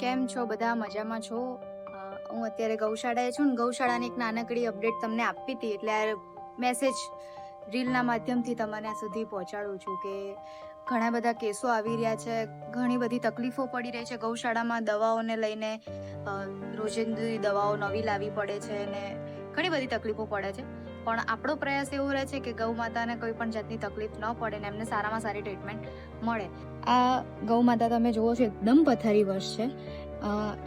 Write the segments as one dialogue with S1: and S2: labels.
S1: કેમ છો બધા? મજામાં છો? હું અત્યારે ગૌશાળાએ છું ને ગૌશાળાની એક નાનકડી અપડેટ તમને આપી હતી, એટલે આ મેસેજ રીલના માધ્યમથી તમને સુધી પહોંચાડું છું કે ઘણા બધા કેસો આવી રહ્યા છે, ઘણી બધી તકલીફો પડી રહી છે ગૌશાળામાં. દવાઓને લઈને રોજિંદી દવાઓ નવી લાવવી પડે છે અને ઘણી બધી તકલીફો પડે છે. પણ આપણો પ્રયાસ એવો રહે છે કે ગૌ માતાને કોઈ પણ જાતની તકલીફ ન પડે ને એમને સારામાં સારી ટ્રીટમેન્ટ મળે. આ ગૌ માતા તમે જુઓ છો એકદમ પથારી વશ છે.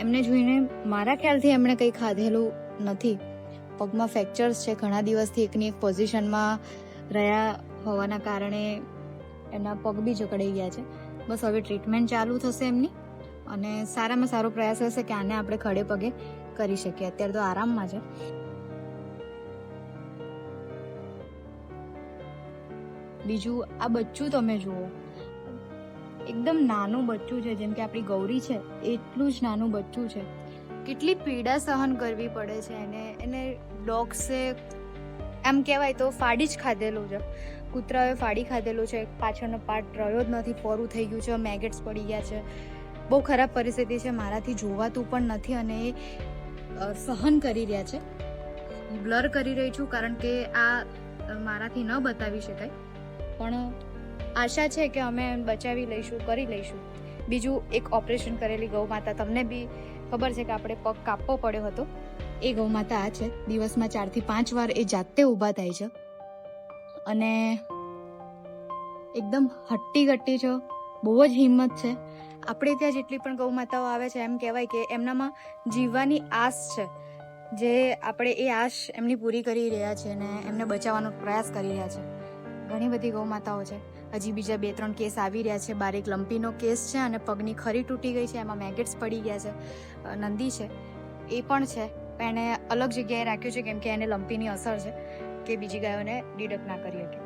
S1: એમને જોઈને મારા ખ્યાલથી એમણે કંઈ ખાધેલું નથી. પગમાં ફ્રેક્ચર્સ છે, ઘણા દિવસથી એકની એક પોઝિશનમાં રહ્યા હોવાના કારણે એમના પગ બી જકડાઈ ગયા છે. બસ હવે ટ્રીટમેન્ટ ચાલુ થશે એમની અને સારામાં સારો પ્રયાસ હશે કે આને આપણે ખડે પગે કરી શકીએ. અત્યારે તો આરામમાં છે. બીજું આ બચ્ચું તમે જુઓ, એકદમ નાનું બચ્ચું છે, જેમ કે આપણી ગૌરી છે એટલું જ નાનું બચ્ચું છે. કેટલી પીડા સહન કરવી પડે છે એને ડોગ્સે એમ કહેવાય તો ફાડી જ ખાધેલું છે. કૂતરાએ ફાડી ખાધેલું છે, પાછળનો પાર્ટ રહ્યો જ નથી, ફોરું થઈ ગયું છે, મેગેટ્સ પડી ગયા છે. બહુ ખરાબ પરિસ્થિતિ છે, મારાથી જોવાતું પણ નથી અને એ સહન કરી રહ્યા છે. બ્લર કરી રહી છું કારણ કે આ મારાથી ન બતાવી શકાય, પણ આશા છે કે અમે બચાવી લઈશું, કરી લઈશું. બીજું એક ઓપરેશન કરેલી ગૌ માતા, તમને બી ખબર છે કે આપણે પગ કાપવો પડ્યો હતો. એ ગૌ માતા આ છે. દિવસમાં 4 થી 5 વાર એ જાતે ઊભા થાય છે અને એકદમ હટ્ટી ગટ્ટી છે, બહુ જ હિંમત છે. આપણે ત્યાં જેટલી પણ ગૌ માતાઓ આવે છે એમ કહેવાય કે એમનામાં જીવવાની આસ છે, જે આપણે એ આશ એમની પૂરી કરી રહ્યા છે અને એમને બચાવવાનો પ્રયાસ કરી રહ્યા છે. ઘણી બધી ગૌ માતાઓ છે. હજી બીજા 2-3 કેસ આવી રહ્યા છે. બારીક લંપીનો કેસ છે અને પગની ખરી તૂટી ગઈ છે, એમાં મેગેટ્સ પડી ગયા છે. નંદી છે એ પણ છે, પણ એને અલગ જગ્યાએ રાખ્યું છે કેમ કે એને લંપીની અસર છે કે બીજી ગાયોને ડિડક્ટ ના કરી શકે.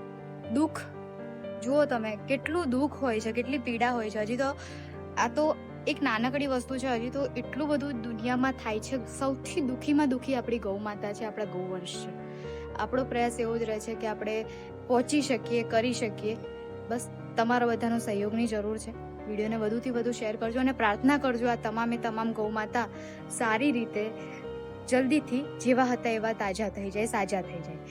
S1: દુઃખ જુઓ તમે, કેટલું દુઃખ હોય છે, કેટલી પીડા હોય છે. હજી તો આ તો એક નાનકડી વસ્તુ છે, હજી તો એટલું બધું દુનિયામાં થાય છે. સૌથી દુઃખીમાં દુઃખી આપણી ગૌ માતા છે, આપણા ગૌવંશ છે. આપણો પ્રયાસ એવો જ રહે છે કે આપણે પહોંચી શકીએ, કરી શકીએ. બસ તમારા બધાનો સહયોગની જરૂર છે. વિડીયોને વધુથી વધુ શેર કરજો અને પ્રાર્થના કરજો આ તમામ ગૌ માતા સારી રીતે જલ્દીથી જેવા હતા એવા તાજા થઈ જાય, સાજા થઈ જાય.